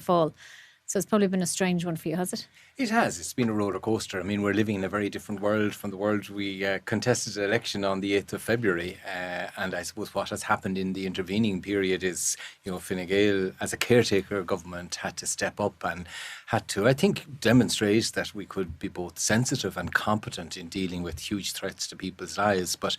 Fáil. So it's probably been a strange one for you, has it? It has. It's been a roller coaster. I mean, we're living in a very different world from the world we contested the election on the 8th of February. And I suppose what has happened in the intervening period is, Fine Gael, as a caretaker government, had to step up and had to, I think, demonstrate that we could be both sensitive and competent in dealing with huge threats to people's lives. But,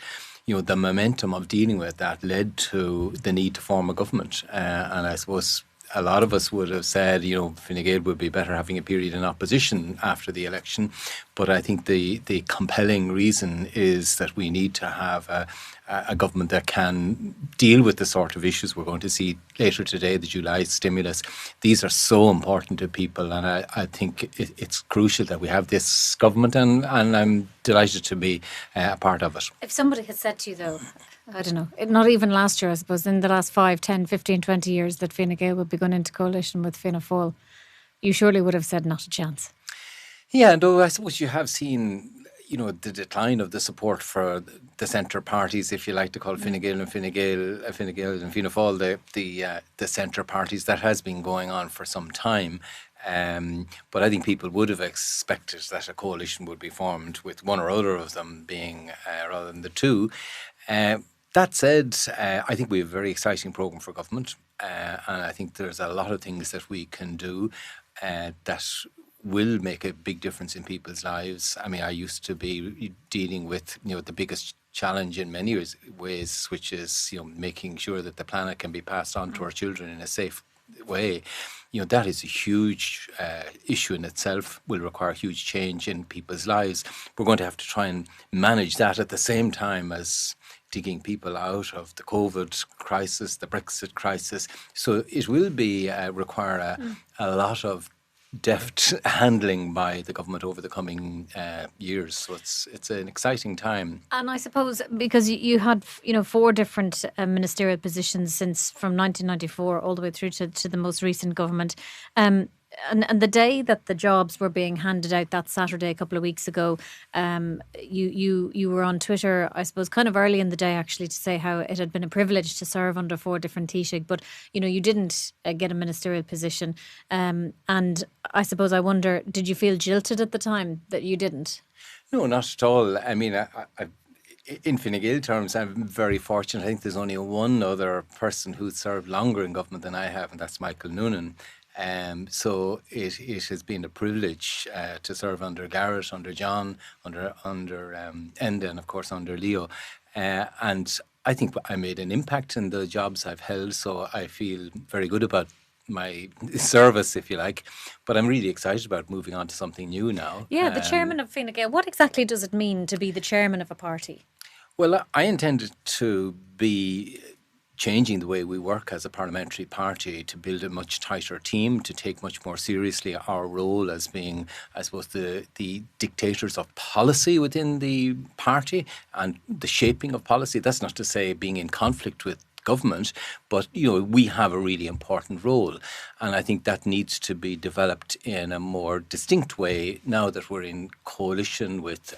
the momentum of dealing with that led to the need to form a government. And I suppose a lot of us would have said, Fine Gael would be better having a period in opposition after the election. But I think the compelling reason is that we need to have a government that can deal with the sort of issues we're going to see later today, the July stimulus. These are so important to people, and I think it's crucial that we have this government, and I'm delighted to be a part of it. If somebody had said to you, though, I don't know, not even last year, I suppose, in the last 5, 10, 15, 20 years that Fine Gael would be going into coalition with Fianna Fáil, you surely would have said not a chance. Yeah, though I suppose you have seen, the decline of the support for the centre parties, if you like to call Fine Gael and Fianna Fáil the centre parties. That has been going on for some time. But I think people would have expected that a coalition would be formed with one or other of them being, rather than the two. That said, I think we have a very exciting programme for government, and I think there's a lot of things that we can do that will make a big difference in people's lives. I mean, I used to be dealing with, the biggest challenge in many ways, which is, making sure that the planet can be passed on to our children in a safe way. That is a huge issue in itself, will require huge change in people's lives. We're going to have to try and manage that at the same time as digging people out of the COVID crisis, the Brexit crisis. So it will be require a lot of deft handling by the government over the coming years. So it's an exciting time. And I suppose because you had 4 different ministerial positions from 1994 all the way through to the most recent government. And the day that the jobs were being handed out, that Saturday a couple of weeks ago, you were on Twitter, I suppose, kind of early in the day actually, to say how it had been a privilege to serve under 4 different Taoiseach, but you didn't get a ministerial position. And I suppose I wonder, did you feel jilted at the time that you didn't? No, not at all. I mean, in Fine Gael terms, I'm very fortunate. I think there's only one other person who's served longer in government than I have, and that's Michael Noonan. So it has been a privilege to serve under Garrett, under John, under Enda, and of course under Leo. And I think I made an impact in the jobs I've held, so I feel very good about my service, if you like. But I'm really excited about moving on to something new now. Yeah, the chairman of Fine Gael. What exactly does it mean to be the chairman of a party? Well, I intended to be changing the way we work as a parliamentary party, to build a much tighter team, to take much more seriously our role as being, I suppose, the dictators of policy within the party and the shaping of policy. That's not to say being in conflict with government, but we have a really important role, and I think that needs to be developed in a more distinct way now that we're in coalition with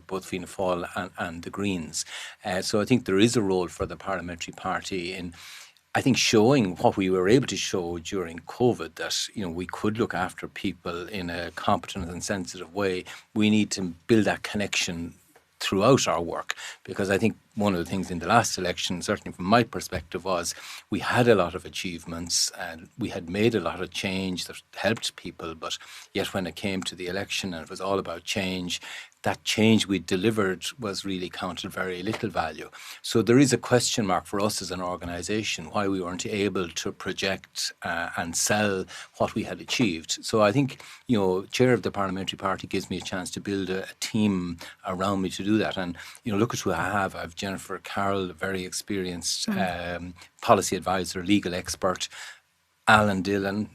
both Fianna Fáil and the Greens. So I think there is a role for the parliamentary party in, I think, showing what we were able to show during COVID, that we could look after people in a competent and sensitive way. We need to build that connection throughout our work, because I think one of the things in the last election, certainly from my perspective, was we had a lot of achievements and we had made a lot of change that helped people, but yet when it came to the election and it was all about change, that change we delivered was really counted very little value. So there is a question mark for us as an organisation why we weren't able to project and sell what we had achieved. So I think, chair of the parliamentary party gives me a chance to build a team around me to do that. And, look at who I have. I have Jennifer Carroll, a very experienced policy advisor, legal expert, Alan Dillon,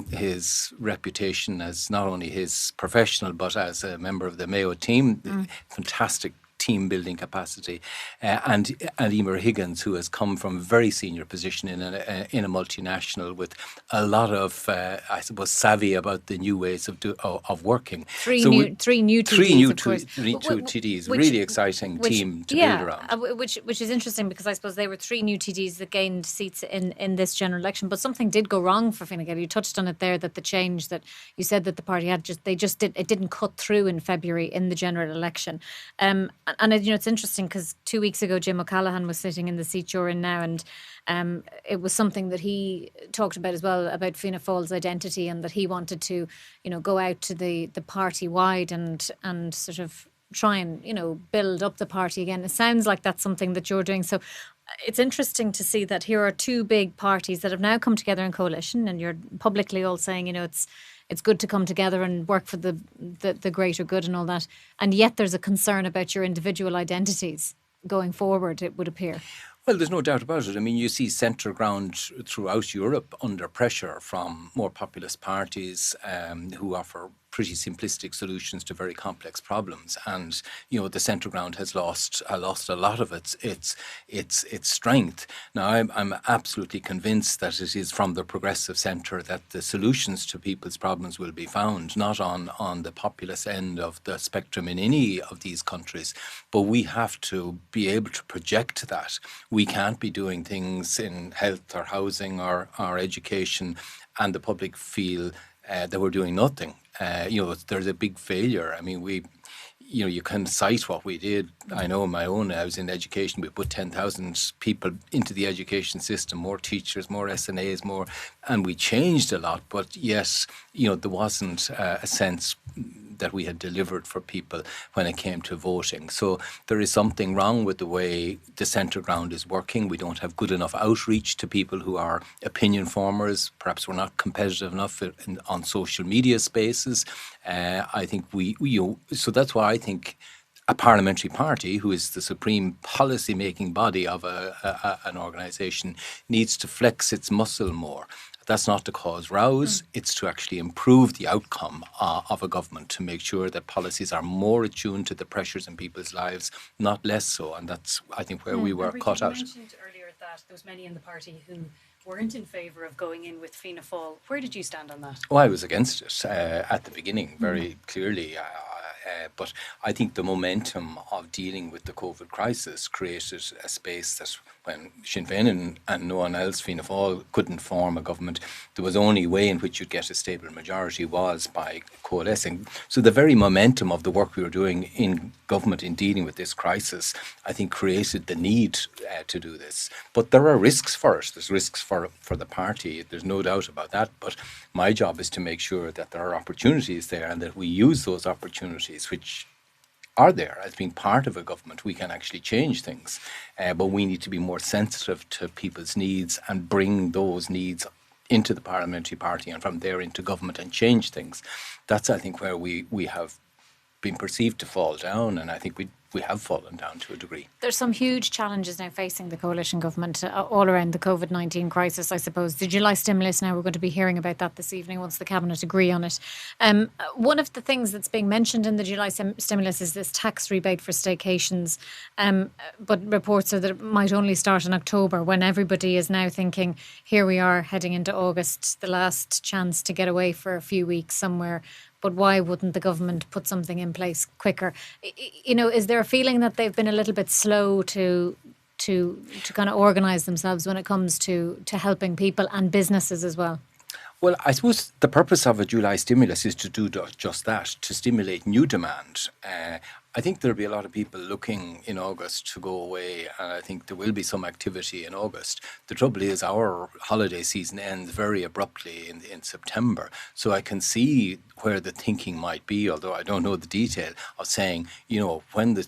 his reputation as not only his professional but as a member of the Mayo team, fantastic team building capacity, and Emer Higgins, who has come from a very senior position in a multinational with a lot of, I suppose, savvy about the new ways of working. Three new TDs, of course. Three new TDs, really exciting team to build around. Which is interesting, because I suppose they were 3 new TDs that gained seats in this general election. But something did go wrong for Fine Gael. You touched on it there, that the change that you said that the party had it didn't cut through in February in the general election. And it's interesting, because 2 weeks ago Jim O'Callaghan was sitting in the seat you're in now, and it was something that he talked about as well, about Fianna Fáil's identity, and that he wanted to, go out to the party wide and sort of try and, build up the party again. It sounds like that's something that you're doing. So it's interesting to see that here are 2 big parties that have now come together in coalition, and you're publicly all saying, it's good to come together and work for the greater good and all that. And yet there's a concern about your individual identities going forward, it would appear. Well, there's no doubt about it. I mean, you see centre ground throughout Europe under pressure from more populist parties who offer pretty simplistic solutions to very complex problems, and the centre ground has lost a lot of its strength. Now, I'm absolutely convinced that it is from the progressive centre that the solutions to people's problems will be found, not on the populist end of the spectrum in any of these countries. But we have to be able to project that. We can't be doing things in health or housing or education, and the public feel that we're doing nothing. There's a big failure. I mean, you can cite what we did. I know I was in education. We put 10,000 people into the education system, more teachers, more SNAs, and we changed a lot. But yes, there wasn't a sense that we had delivered for people when it came to voting. So there is something wrong with the way the centre ground is working. We don't have good enough outreach to people who are opinion formers. Perhaps we're not competitive enough on social media spaces. I think so that's why I think a parliamentary party, who is the supreme policy-making body of an organisation, needs to flex its muscle more. That's not to cause rows, it's to actually improve the outcome of a government, to make sure that policies are more attuned to the pressures in people's lives, not less so. And that's, I think, where we were caught out. You mentioned earlier that there was many in the party who weren't in favour of going in with Fianna Fáil. Where did you stand on that? Oh, I was against it at the beginning, very clearly. But I think the momentum of dealing with the COVID crisis created a space that when Sinn Féin and no one else, Fianna Fáil, couldn't form a government, there was only way in which you'd get a stable majority was by coalescing. So the very momentum of the work we were doing in government in dealing with this crisis, I think, created the need to do this. But there are risks for it. There's risks for the party. There's no doubt about that. But my job is to make sure that there are opportunities there and that we use those opportunities, which are there as being part of a government. We can actually change things, but we need to be more sensitive to people's needs and bring those needs into the parliamentary party and from there into government and change things. That's, I think, where we have been perceived to fall down, and I think we have fallen down to a degree. There's some huge challenges now facing the coalition government all around the COVID-19 crisis, I suppose. The July stimulus, now we're going to be hearing about that this evening once the Cabinet agree on it. One of the things that's being mentioned in the July stimulus is this tax rebate for staycations, but reports are that it might only start in October, when everybody is now thinking, here we are heading into August, the last chance to get away for a few weeks somewhere. But why wouldn't the government put something in place quicker? Is there a feeling that they've been a little bit slow to kind of organise themselves when it comes to helping people and businesses as well? Well, I suppose the purpose of a July stimulus is to do just that, to stimulate new demand. I think there'll be a lot of people looking in August to go away, and I think there will be some activity in August. The trouble is our holiday season ends very abruptly in September, so I can see where the thinking might be, although I don't know the detail, of saying, when the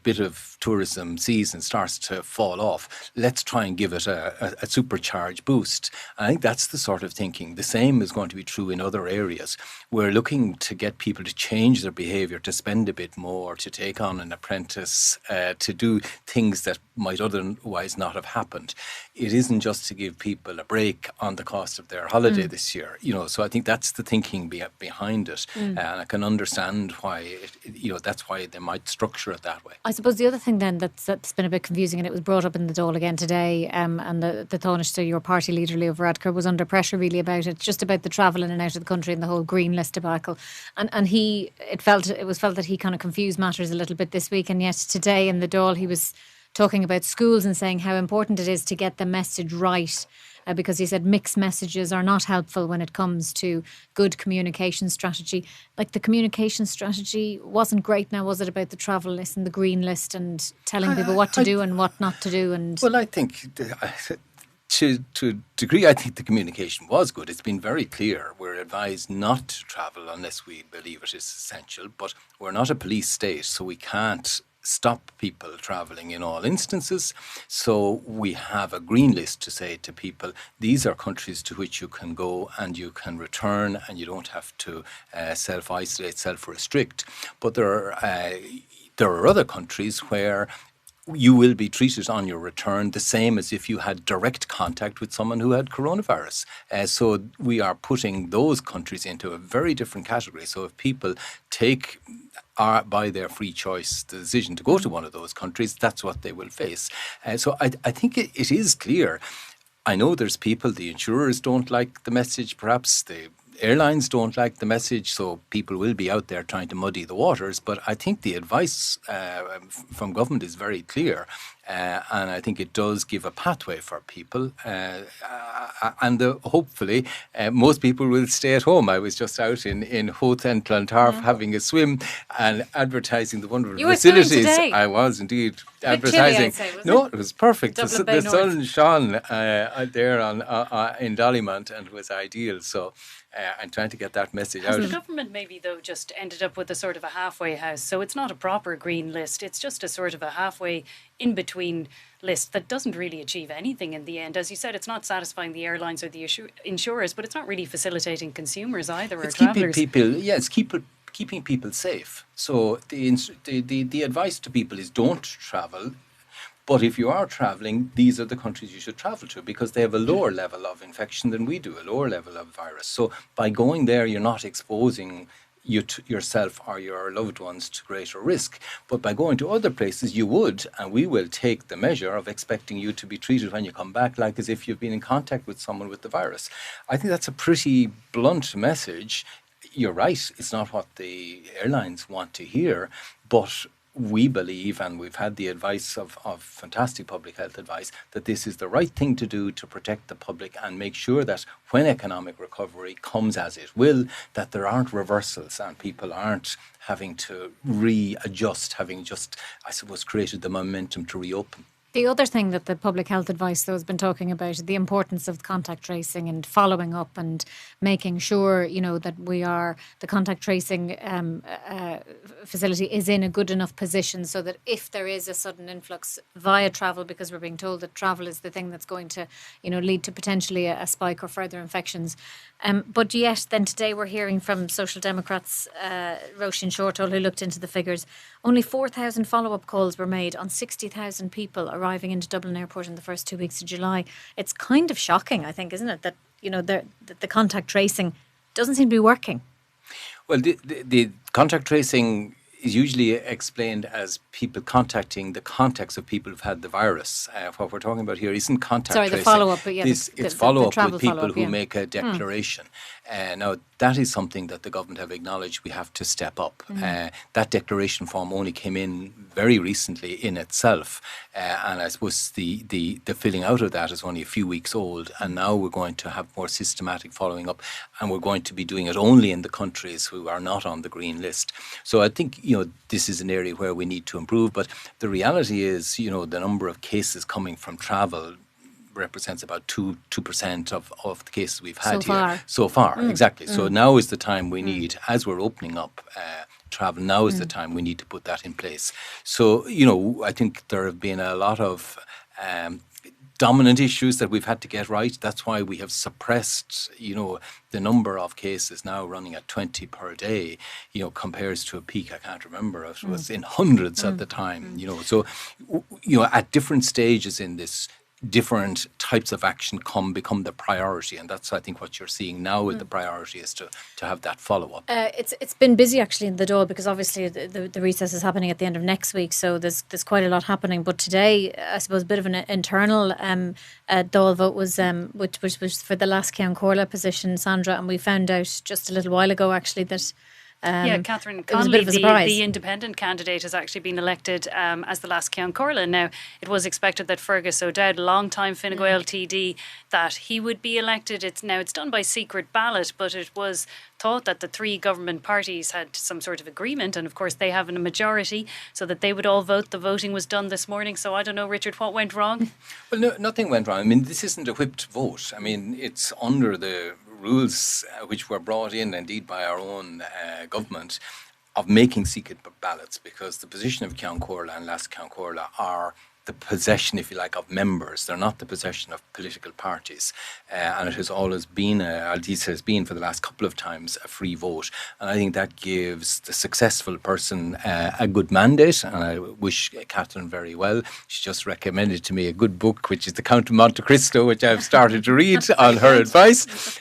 bit of tourism season starts to fall off, let's try and give it a supercharged boost. I think that's the sort of thinking. The same is going to be true in other areas. We're looking to get people to change their behaviour, to spend a bit more, to take on an apprentice, to do things that might otherwise not have happened. It isn't just to give people a break on the cost of their holiday this year, so I think that's the thinking behind it. And I can understand why, that's why they might structure it that way. I suppose the other thing then that's been a bit confusing, and it was brought up in the Dáil again today, and the Taoiseach, your party leader Leo Varadkar, was under pressure really about it, just about the travel in and out of the country and the whole green list debacle. And it was felt that he kind of confused matters a little bit this week, and yet today in the Dáil he was talking about schools and saying how important it is to get the message right. Because he said mixed messages are not helpful when it comes to good communication strategy. Like, the communication strategy wasn't great now, was it, about the travel list and the green list and telling people what to do and what not to do? And well, I think to a degree, I think the communication was good. It's been very clear. We're advised not to travel unless we believe it is essential, but we're not a police state, so we can't stop people travelling in all instances. So we have a green list to say to people, these are countries to which you can go and you can return, and you don't have to self-isolate, self-restrict. But there are other countries where you will be treated on your return the same as if you had direct contact with someone who had coronavirus. So we are putting those countries into a very different category. So if people by their free choice the decision to go to one of those countries, that's what they will face. So I think it is clear. I know there's people, the insurers don't like the message, perhaps the airlines don't like the message, so people will be out there trying to muddy the waters. But I think the advice from government is very clear, and I think it does give a pathway for people. And hopefully, most people will stay at home. I was just out in Hoth and Clontarf having a swim and advertising the wonderful facilities. Today. I was indeed Chilly, advertising. I'd say, wasn't No, it? it was perfect. The Dublin Bay sun shone out there in Dollymount, and it was ideal. So I'm trying to get that message out. The government maybe, though, just ended up with a sort of a halfway house. So it's not a proper green list. It's just a sort of a halfway in-between list that doesn't really achieve anything in the end. As you said, it's not satisfying the airlines or the insurers, but it's not really facilitating consumers either, or travellers. Keeping people safe. So the advice to people is don't travel. But if you are travelling, these are the countries you should travel to, because they have a lower level of infection than we do, a lower level of virus. So by going there, you're not exposing yourself or your loved ones to greater risk. But by going to other places, you would, and we will take the measure of expecting you to be treated when you come back like as if you've been in contact with someone with the virus. I think that's a pretty blunt message. You're right, it's not what the airlines want to hear, but we believe, and we've had the advice of fantastic public health advice, that this is the right thing to do to protect the public and make sure that when economic recovery comes, as it will, that there aren't reversals and people aren't having to readjust, having just, I suppose, created the momentum to reopen. The other thing that the public health advice, though, has been talking about, the importance of contact tracing and following up and making sure, that the contact tracing facility is in a good enough position so that if there is a sudden influx via travel, because we're being told that travel is the thing that's going to, lead to potentially a spike or further infections. But yet, then today we're hearing from Social Democrats, Roisin Shortall, who looked into the figures, only 4,000 follow-up calls were made on 60,000 people arriving into Dublin Airport in the first 2 weeks of July. It's kind of shocking, I think, isn't it, that the contact tracing doesn't seem to be working. Well, the contact tracing is usually explained as people contacting the contacts of people who've had the virus. What we're talking about here isn't contact tracing. The follow-up, but it's follow-up with people follow-up, who make a declaration. Now, that is something that the government have acknowledged we have to step up. That declaration form only came in very recently in itself. And I suppose the filling out of that is only a few weeks old. And now we're going to have more systematic following up. And we're going to be doing it only in the countries who are not on the green list. So I think, this is an area where we need to improve. But the reality is, the number of cases coming from travel represents about 2% of the cases we've had here. So far, exactly. So now is the time we need, as we're opening up travel, now is the time we need to put that in place. So, I think there have been a lot of dominant issues that we've had to get right. That's why we have suppressed, the number of cases now running at 20 per day, compares to a peak, I can't remember, it was in hundreds at the time, So, at different stages in this, different types of action become the priority, and that's, I think, what you're seeing now with the priority is to have that follow-up. It's been busy actually in the Dáil, because obviously the recess is happening at the end of next week, so there's quite a lot happening. But today, I suppose, a bit of an internal Dáil vote was which was for the last Ceann Comhairle position, Sandra, and we found out just a little while ago actually that Catherine Connolly, the independent candidate, has actually been elected as the last Ceann Comhairle. Now, it was expected that Fergus O'Dowd, long-time Fine Gael TD, that he would be elected. It's done by secret ballot, but it was thought that the three government parties had some sort of agreement, and of course they have a majority, so that they would all vote. The voting was done this morning, so I don't know, Richard, what went wrong? Well, no, nothing went wrong. I mean, this isn't a whipped vote. I mean, it's under the rules which were brought in indeed by our own government of making secret ballots, because the position of Ceann Comhairle and last Ceann Comhairle are the possession, if you like, of members. They're not the possession of political parties. And it has always been, at least has been for the last couple of times, a free vote. And I think that gives the successful person a good mandate. And I wish Catherine very well. She just recommended to me a good book, which is The Count of Monte Cristo, which I've started to read on her advice.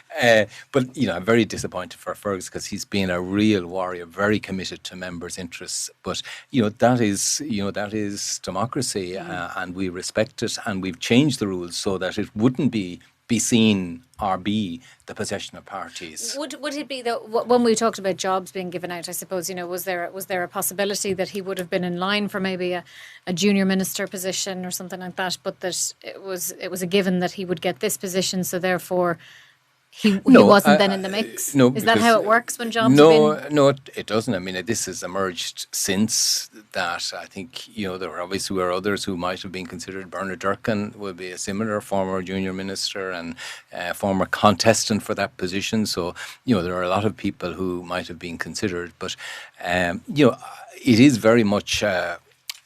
But, I'm very disappointed for Fergus, because he's been a real warrior, very committed to members' interests. But, that is democracy. And we respect it, and we've changed the rules so that it wouldn't be seen or be the possession of parties. Would it be that when we talked about jobs being given out, I suppose, was there a possibility that he would have been in line for maybe a junior minister position or something like that, but that it was a given that he would get this position, so therefore he wasn't then in the mix? No, is that how it works when jobs No, it doesn't. I mean, this has emerged since that. I think, there obviously were others who might have been considered. Bernard Durkan would be a similar former junior minister and former contestant for that position. So, there are a lot of people who might have been considered. But, it is very much...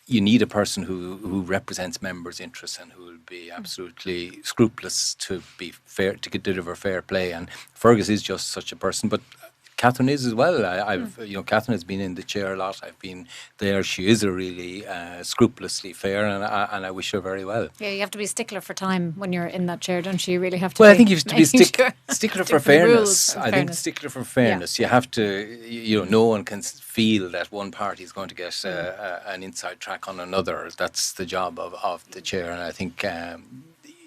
you need a person who represents members' interests and who will be absolutely scrupulous to be fair, to deliver fair play. And Fergus is just such a person, but Catherine is as well. Catherine has been in the chair a lot. I've been there. She is a really scrupulously fair, and I wish her very well. Yeah, you have to be a stickler for time when you're in that chair, don't you? You really have to. Well, I think you have to be stickler for fairness. I think stickler for fairness. Yeah. You have to. No one can feel that one party is going to get an inside track on another. That's the job of the chair, and I think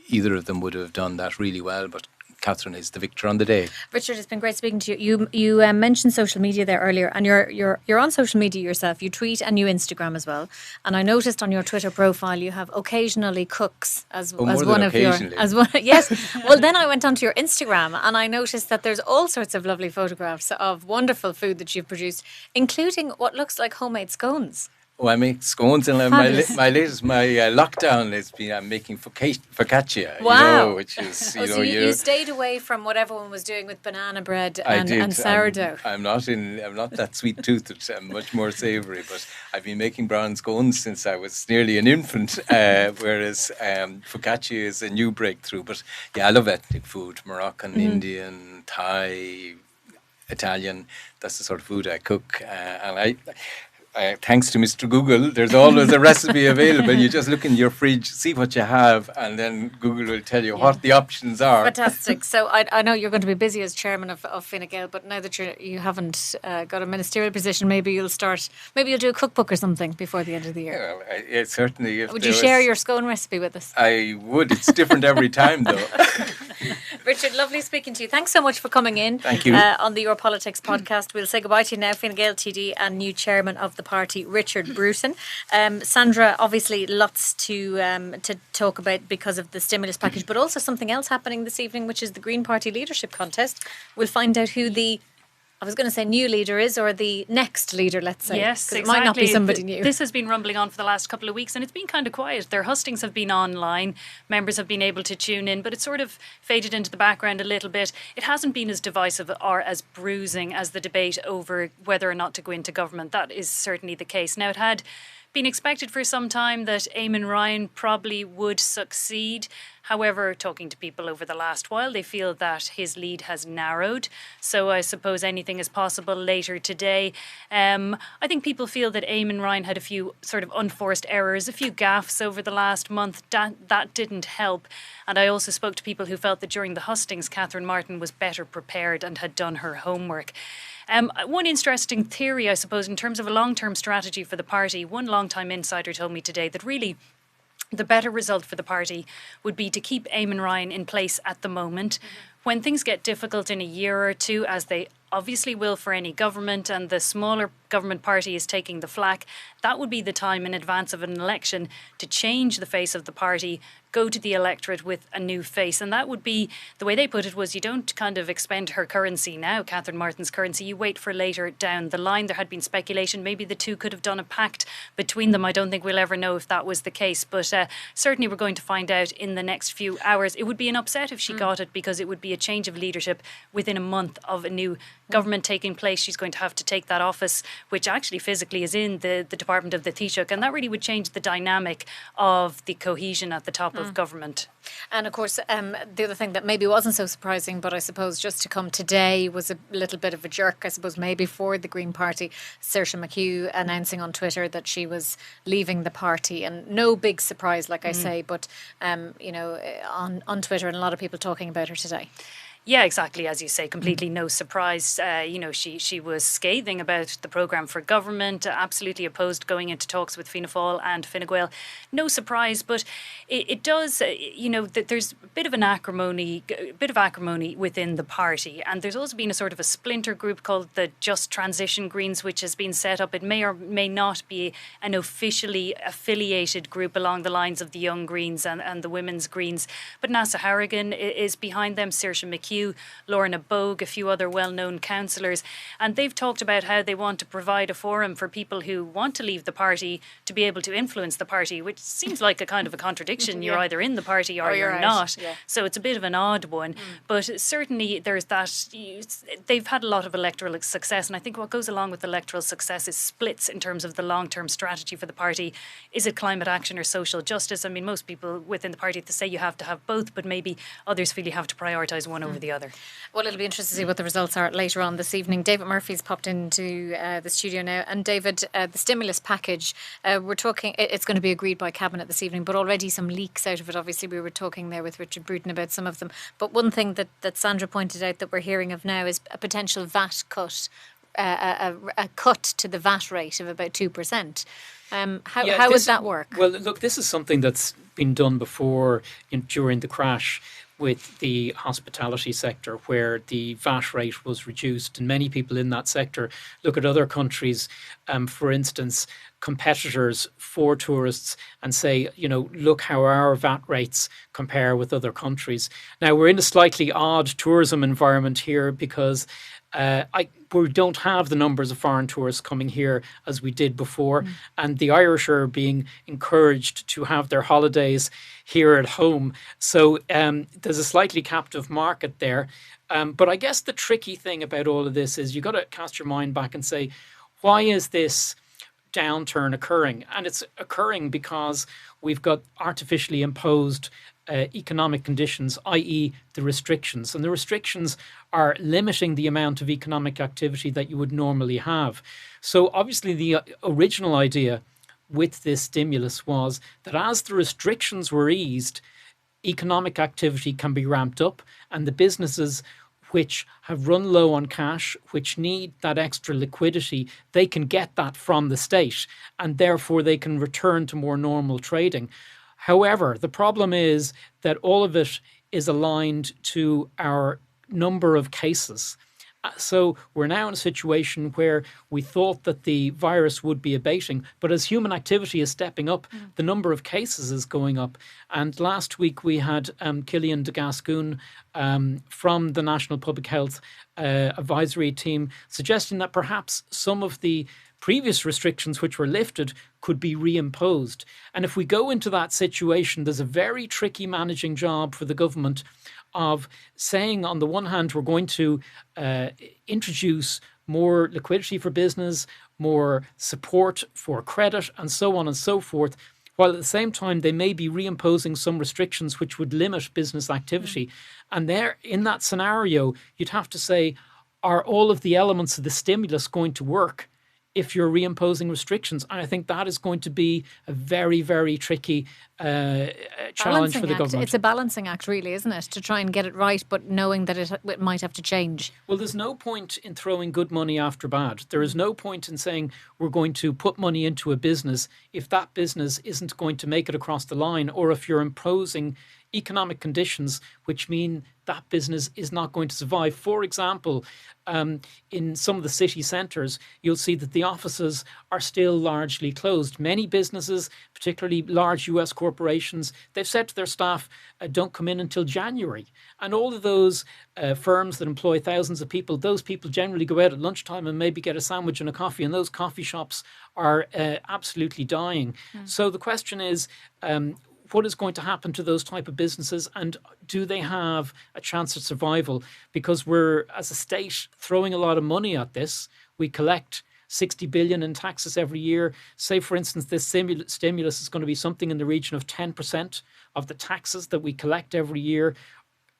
either of them would have done that really well, but Catherine is the victor on the day. Richard, it's been great speaking to you. You mentioned social media there earlier, and you're on social media yourself. You tweet and you Instagram as well. And I noticed on your Twitter profile you have occasionally cooks as one of your yes. Well, then I went onto your Instagram and I noticed that there's all sorts of lovely photographs of wondrul food that you've produced, including what looks like homemade scones. Oh, I make scones, and my lockdown has been I'm making focaccia. Wow, which is so you stayed away from what everyone was doing with banana bread and sourdough. I'm not that sweet toothed. I'm much more savoury. But I've been making brown scones since I was nearly an infant. Whereas focaccia is a new breakthrough. But yeah, I love ethnic food: Moroccan, Indian, Thai, Italian. That's the sort of food I cook, and thanks to Mr. Google, there's always a recipe available. You just look in your fridge, see what you have, and then Google will tell you what the options are. Fantastic. So I know you're going to be busy as chairman of Fine Gael, but now that you haven't got a ministerial position, maybe you'll do a cookbook or something before the end of the year. Well, certainly. Would you share your scone recipe with us? I would. It's different every time, though. Richard, lovely speaking to you. Thanks so much for coming in. Thank you. On the Your Politics podcast. We'll say goodbye to you now, Fine Gael TD and new chairman of the party, Richard Bruton. Sandra, obviously lots to talk about because of the stimulus package, but also something else happening this evening, which is the Green Party leadership contest. We'll find out who the new leader is, or the next leader, let's say. Yes, exactly. It might not be somebody new. This has been rumbling on for the last couple of weeks, and it's been kind of quiet. Their hustings have been online. Members have been able to tune in, but it's sort of faded into the background a little bit. It hasn't been as divisive or as bruising as the debate over whether or not to go into government. That is certainly the case. Now, it had been expected for some time that Eamon Ryan probably would succeed. However, talking to people over the last while, they feel that his lead has narrowed. So I suppose anything is possible later today. I think people feel that Eamon Ryan had a few sort of unforced errors, a few gaffes over the last month. That didn't help. And I also spoke to people who felt that during the hustings, Catherine Martin was better prepared and had done her homework. One interesting theory, I suppose, in terms of a long-term strategy for the party, one long-time insider told me today that really the better result for the party would be to keep Eamon Ryan in place at the moment. When things get difficult in a year or two, as they obviously will for any government, and the smaller government party is taking the flak, that would be the time in advance of an election to change the face of the party, go to the electorate with a new face. And that would be, the way they put it was, you don't kind of expend her currency now, Catherine Martin's currency, you wait for later down the line. There had been speculation, maybe the two could have done a pact between them. I don't think we'll ever know if that was the case, but certainly we're going to find out in the next few hours. It would be an upset if she got it, because it would be a change of leadership within a month of a new government taking place. She's going to have to take that office, which actually physically is in the Department of the Taoiseach, and that really would change the dynamic of the cohesion at the top of government. And of course, the other thing that maybe wasn't so surprising, but I suppose just to come today was a little bit of a jerk, I suppose, maybe for the Green Party. Saoirse McHugh announcing on Twitter that she was leaving the party, and no big surprise, like I say, but on Twitter, and a lot of people talking about her today. Yeah, exactly. As you say, completely no surprise. She was scathing about the programme for government, absolutely opposed going into talks with Fianna Fáil and Fine Gael. No surprise, but it does, there's a bit of acrimony within the party. And there's also been a sort of a splinter group called the Just Transition Greens, which has been set up. It may or may not be an officially affiliated group along the lines of the Young Greens and the Women's Greens. But Nasa Harrigan is behind them, Saoirse McHugh, Lorna Bogue, a few other well-known councillors, and they've talked about how they want to provide a forum for people who want to leave the party to be able to influence the party, which seems like a kind of a contradiction. You're either in the party or you're not. Yeah. So it's a bit of an odd one. But certainly there's that. They've had a lot of electoral success, and I think what goes along with electoral success is splits in terms of the long-term strategy for the party. Is it climate action or social justice? I mean, most people within the party say you have to have both, but maybe others feel you have to prioritise one over the other. Well, it'll be interesting to see what the results are later on this evening. David Murphy's popped into the studio now. And David, the stimulus package, we're talking, it's going to be agreed by Cabinet this evening, but already some leaks out of it. Obviously, we were talking there with Richard Bruton about some of them. But one thing that Sandra pointed out that we're hearing of now is a potential VAT cut, a cut to the VAT rate of about 2%. How would that work? Well, look, this is something that's been done before during the crash with the hospitality sector, where the VAT rate was reduced, and many people in that sector look at other countries, for instance, competitors for tourists, and say, look how our VAT rates compare with other countries. Now, we're in a slightly odd tourism environment here because we don't have the numbers of foreign tourists coming here as we did before, and the Irish are being encouraged to have their holidays here at home. So there's a slightly captive market there. But I guess the tricky thing about all of this is you got to cast your mind back and say, why is this downturn occurring? And it's occurring because we've got artificially imposed economic conditions, i.e. the restrictions. And the restrictions are limiting the amount of economic activity that you would normally have. So obviously the original idea with this stimulus was that as the restrictions were eased, economic activity can be ramped up, and the businesses which have run low on cash, which need that extra liquidity, they can get that from the state, and therefore they can return to more normal trading. However, the problem is that all of it is aligned to our number of cases. So we're now in a situation where we thought that the virus would be abating, but as human activity is stepping up, the number of cases is going up. And last week we had Cillian de Gascoigne from the National Public Health Advisory Team suggesting that perhaps some of the previous restrictions which were lifted could be reimposed. And if we go into that situation, there's a very tricky managing job for the government of saying, on the one hand, we're going to introduce more liquidity for business, more support for credit, and so on and so forth, while at the same time they may be reimposing some restrictions which would limit business activity. And there, in that scenario, you'd have to say, are all of the elements of the stimulus going to work if you're reimposing restrictions? And I think that is going to be a very, very tricky challenge for the government. It's a balancing act, really, isn't it? To try and get it right, but knowing that it might have to change. Well, there's no point in throwing good money after bad. There is no point in saying we're going to put money into a business if that business isn't going to make it across the line, or if you're imposing economic conditions which mean that business is not going to survive. For example, in some of the city centres, you'll see that the offices are still largely closed. Many businesses, particularly large US corporations, they've said to their staff, don't come in until January. And all of those firms that employ thousands of people, those people generally go out at lunchtime and maybe get a sandwich and a coffee, and those coffee shops are absolutely dying. So the question is, what is going to happen to those type of businesses, and do they have a chance at survival? Because we're, as a state, throwing a lot of money at this. We collect 60 billion in taxes every year. Say, for instance, this stimulus is going to be something in the region of 10% of the taxes that we collect every year.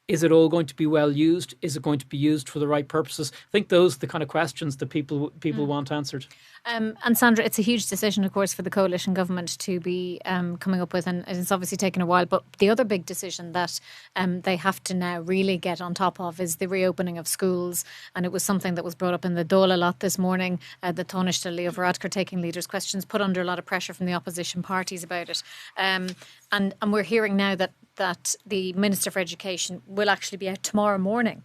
Is it all going to be well used? Is it going to be used for the right purposes? I think those are the kind of questions that people want answered. And Sandra, it's a huge decision, of course, for the coalition government to be coming up with, and it's obviously taken a while. But the other big decision that they have to now really get on top of is the reopening of schools. And it was something that was brought up in the Dáil a lot this morning. The Taoiseach Leo Varadkar taking leaders' questions, put under a lot of pressure from the opposition parties about it. And we're hearing now that the Minister for Education will actually be out tomorrow morning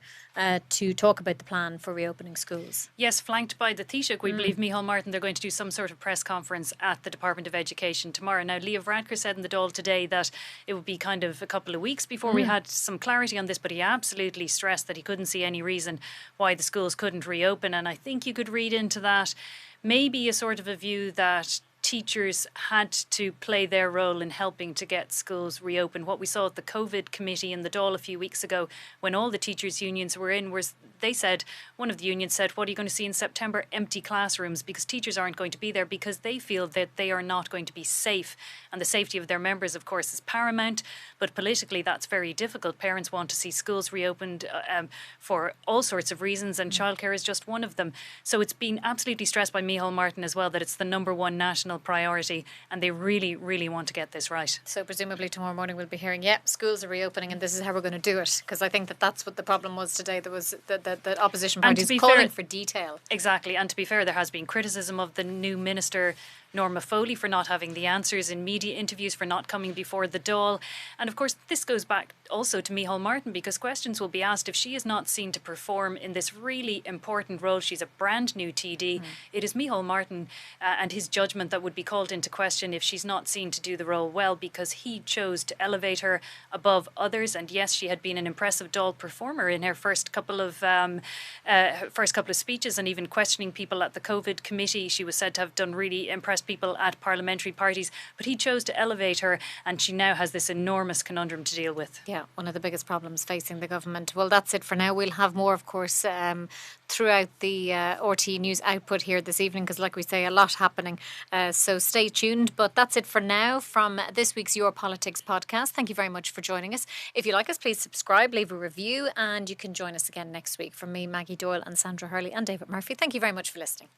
to talk about the plan for reopening schools. Yes, flanked by the Taoiseach. We believe Micheál Martin, they're going to do some sort of press conference at the Department of Education tomorrow. Now, Leo Varadkar said in the Dáil today that it would be kind of a couple of weeks before we had some clarity on this, but he absolutely stressed that he couldn't see any reason why the schools couldn't reopen. And I think you could read into that maybe a sort of a view that teachers had to play their role in helping to get schools reopened. What we saw at the COVID committee in the Dáil a few weeks ago, when all the teachers' unions were in, was they said, one of the unions said, what are you going to see in September? Empty classrooms, because teachers aren't going to be there because they feel that they are not going to be safe. And the safety of their members, of course, is paramount. But politically, that's very difficult. Parents want to see schools reopened for all sorts of reasons, and childcare is just one of them. So it's been absolutely stressed by Micheál Martin as well that it's the number one national priority, and they really, really want to get this right. So presumably tomorrow morning we'll be hearing, schools are reopening and this is how we're going to do it. Because I think that's what the problem was today. There was the opposition parties calling for detail. Exactly. And to be fair, there has been criticism of the new minister, Norma Foley, for not having the answers in media interviews, for not coming before the Dáil. And of course, this goes back also to Micheál Martin, because questions will be asked if she is not seen to perform in this really important role. She's a brand new TD. It is Micheál Martin and his judgment that would be called into question if she's not seen to do the role well, because he chose to elevate her above others. And yes, she had been an impressive Dáil performer in her first couple of speeches, and even questioning people at the COVID committee. She was said to have done really impressive people at parliamentary parties, but he chose to elevate her, and she now has this enormous conundrum to deal with. Yeah, one of the biggest problems facing the government. Well, that's it for now. We'll have more, of course, throughout the RTE News output here this evening, because like we say, a lot happening. So stay tuned. But that's it for now from this week's Your Politics podcast. Thank you very much for joining us. If you like us, please subscribe, leave a review, and you can join us again next week. From me, Maggie Doyle, and Sandra Hurley and David Murphy. Thank you very much for listening.